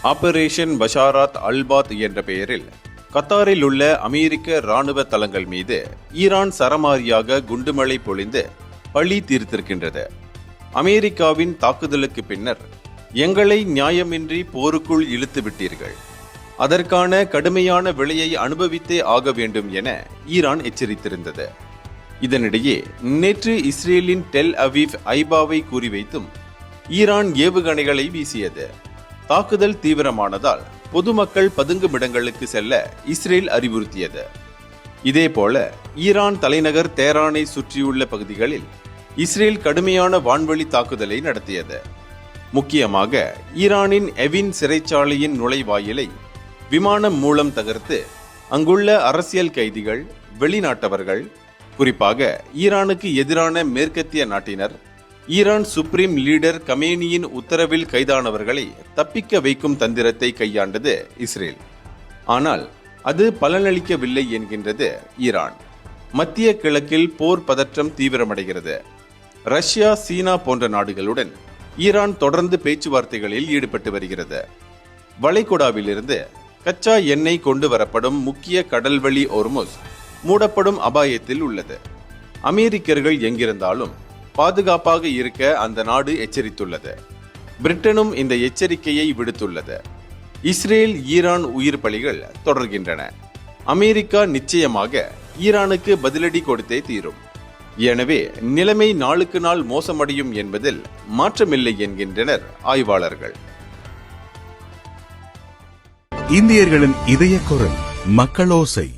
Operation பஷாராத் அல்பாத் என்ற பெயரில் கத்தாரில் உள்ள அமெரிக்க இராணுவ தளங்கள் மீது ஈரான் சரமாரியாக குண்டுமழை பொழிந்து பழி தீர்த்திருக்கின்றது. அமெரிக்காவின் தாக்குதலுக்கு பின்னர் எங்களை நியாயமின்றி போருக்குள் இழுத்து விட்டீர்கள், அதற்கான கடுமையான விலையை அனுபவித்தே ஆக வேண்டும் என ஈரான் எச்சரித்திருந்தது. இதனிடையே நேற்று இஸ்ரேலின் டெல் அவீவ் ஐபாவை குறிவைத்தும் ஈரான் ஏவுகணைகளை வீசியது. தாக்குதல் தீவிரமானதால் பொதுமக்கள் பதுங்குமிடங்களுக்கு செல்ல இஸ்ரேல் அறிவுறுத்தியது. இதேபோல ஈரான் தலைநகர் தேரானை சுற்றியுள்ள பகுதிகளில் இஸ்ரேல் கடுமையான வான்வழி தாக்குதலை நடத்தியது. முக்கியமாக ஈரானின் எவின் சிறைச்சாலையின் நுழைவாயிலை விமானம் மூலம் தகர்த்து அங்குள்ள அரசியல் கைதிகள், வெளிநாட்டவர்கள், குறிப்பாக ஈரானுக்கு எதிரான மேற்கத்திய நாட்டினர், ஈரான் சுப்ரீம் லீடர் கமேனியின் உத்தரவில் கைதானவர்களை தப்பிக்க வைக்கும் தந்திரத்தை கையாண்டது இஸ்ரேல். ஆனால் அது பலனளிக்கவில்லை என்கின்றது ஈரான். மத்திய கிழக்கில் போர் பதற்றம் தீவிரமடைகிறது. ரஷ்யா, சீனா போன்ற நாடுகளுடன் ஈரான் தொடர்ந்து பேச்சுவார்த்தைகளில் ஈடுபட்டு வருகிறது. வளைகுடாவிலிருந்து கச்சா எண்ணெய் கொண்டு வரப்படும் முக்கிய கடல்வழி ஒர்முஸ் மூடப்படும் அபாயத்தில் உள்ளது. அமெரிக்கர்கள் எங்கிருந்தாலும் பாதுகாப்பாக இருக்க அந்த நாடு எச்சரித்துள்ளது. பிரிட்டனும் இந்த எச்சரிக்கையை விடுத்துள்ளது. இஸ்ரேல், ஈரான் உயிர் பலிகள் தொடர்கின்றன. அமெரிக்கா நிச்சயமாக ஈரானுக்கு பதிலடி கொடுத்தே தீரும். எனவே நிலைமை நாளுக்கு நாள் மோசமடையும் என்பதில் மாற்றமில்லை என்கின்றனர் ஆய்வாளர்கள். இந்தியர்களின் இதய குரல் மக்களோசை.